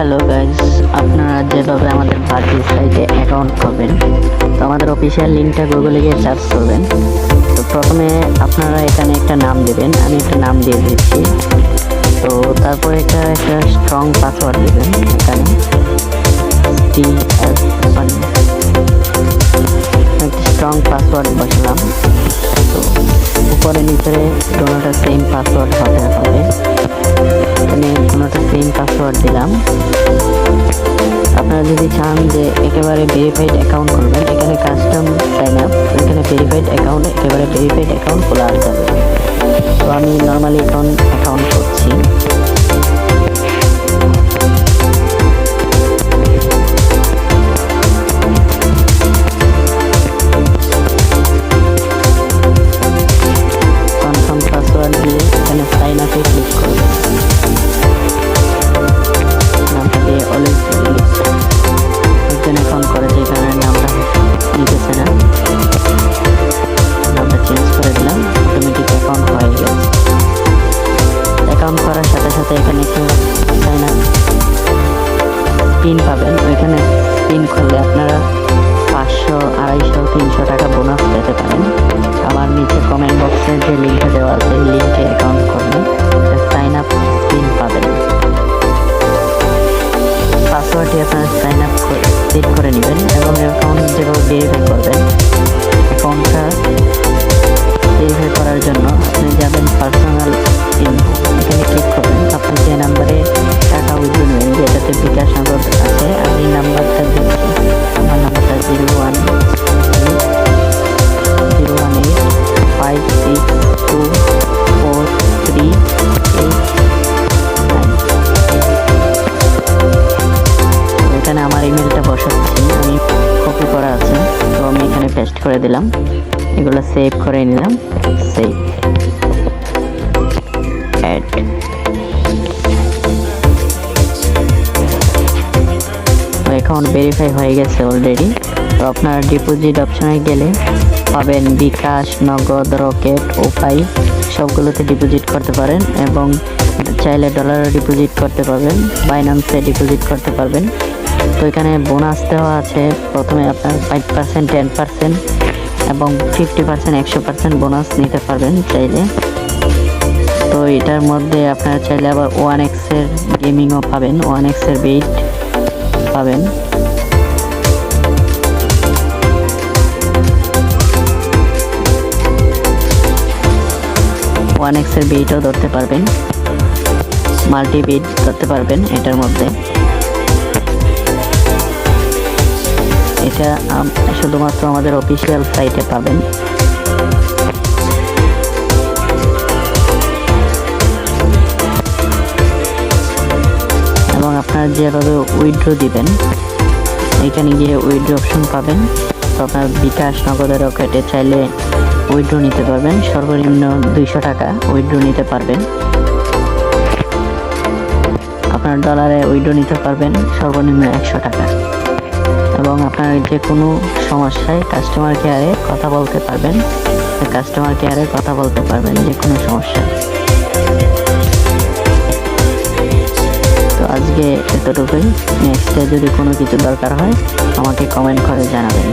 Hello guys, আপনারা যেভাবে আমাদের ভার্চুয়াল সাইটে অ্যাকাউন্ট করবেন, তো আমাদের অফিসিয়াল লিঙ্কটা গুগলে গিয়ে সার্চ করবেন। তো প্রথমে আপনারা এখানে একটা নাম দেবেন, আমি একটা নাম দিয়ে দিচ্ছি। তো তারপরে একটা স্ট্রং পাসওয়ার্ড দেবেন। এখানে একটা স্ট্রং পাসওয়ার্ড বসালাম। তো উপরে নিচে দুটোটা সেম পাসওয়ার্ড হতে হবে। এখানে কোনোটা সেম পাসওয়ার্ড দিলাম। আপনারা যদি চান যে একেবারে ভেরিফাইড অ্যাকাউন্ট করবেন, এখানে কাস্টম সাইন আপ, এখানে ভেরিফাইড অ্যাকাউন্ট, একেবারে ভেরিফাইড অ্যাকাউন্ট খোলা যাবে। তো আমি নর্মালি এখন অ্যাকাউন্ট করছি। কনফার্ম পাসওয়ার্ড দিয়ে এখানে সাইন আপে ক্লিক করবেন। নামটা দিয়ে অলওয়েজ একজন অ্যাকাউন্ট করেছে, এখানে নামটা নিতেছে না, নামটা চেঞ্জ করে দিলাম। অটোমেটিক অ্যাকাউন্ট হয়ে গেছে। অ্যাকাউন্ট করার সাথে সাথে এখানে একটু সাইন আপ পিন পাবেন। ওইখানে পিন করলে আপনারা 500, 250, 300 টাকা বোনাস পেতে পারেন। আমার নিচে কমেন্ট বক্সে যে লিঙ্কটা দেওয়া আছে, লিঙ্কে অ্যাকাউন্ট করলে সাইন আপ পিন পাবেন। পাসওয়ার্ডটি আপনারা সাইন আপ সেট করে নেবেন এবং অ্যাকাউন্ট যেভাবে ভেরিফাই করবেন, অ্যাকাউন্টটা ভেরিফাই করার জন্য আপনি যাবেন পার্সোনাল ইনফো, এখানে ক্লিক করবেন। আপনি যে নাম্বারে টাকা উইথড্র নেবেন, যেটাতে বিকাশ নগদ আছে, আমি নাম্বারটা দিচ্ছি। আমার নাম্বারটা 018562438। এখানে আমার ইমেলটা বসাচ্ছি, আমি কপি করা আছে, তো আমি এখানে পেস্ট করে দিলাম। এগুলো সেভ করে নিলাম। Save add. অ্যাকাউন্ট ভেরিফাই হয়ে গেছে অলরেডি। তো আপনার ডিপোজিট অপশনে গেলে পাবেন বিকাশ, নগদ, রকেট, উপাই সবগুলোতে ডিপোজিট করতে পারেন এবং চাইলে ডলারে ডিপোজিট করতে পারবেন, বাইন্যান্সে ডিপোজিট করতে পারবেন। তো এখানে বোনাস দেওয়া আছে। প্রথমে আপনার 5%, 10% এবং 50%, 100% বোনাস নিতে পারবেন চাইলে। তো এটার মধ্যে আপনারা চাইলে আবার 1x এর গেমিংও পাবেন, 1x এর বেট পাবেন। এর বেটও ধরতে পারবেন, মাল্টি বেট ধরতে পারবেন এটার মধ্যে। এটা শুধুমাত্র আমাদের অফিসিয়াল সাইটে পাবেন। এবং আপনারা যেভাবে উইথড্র দিবেন, এখানে গিয়ে উইথড্র অপশন পাবেন। তো আপনার বিকাশ, নগদে, রকেটে চাইলে উইথড্র নিতে পারবেন। সর্বনিম্ন 200 টাকা উইথড্র নিতে পারবেন। আপনার ডলারে উইথড্র নিতে পারবেন সর্বনিম্ন 100 টাকা। এবং আপনার যে কোনো সমস্যায় কাস্টমার কেয়ারে কথা বলতে পারবেন, যে কোনো সমস্যা। তো আজকে এতটুকুই। নেক্সটে যদি কোনো কিছু দরকার হয় আমাকে কমেন্ট করে জানাবেন।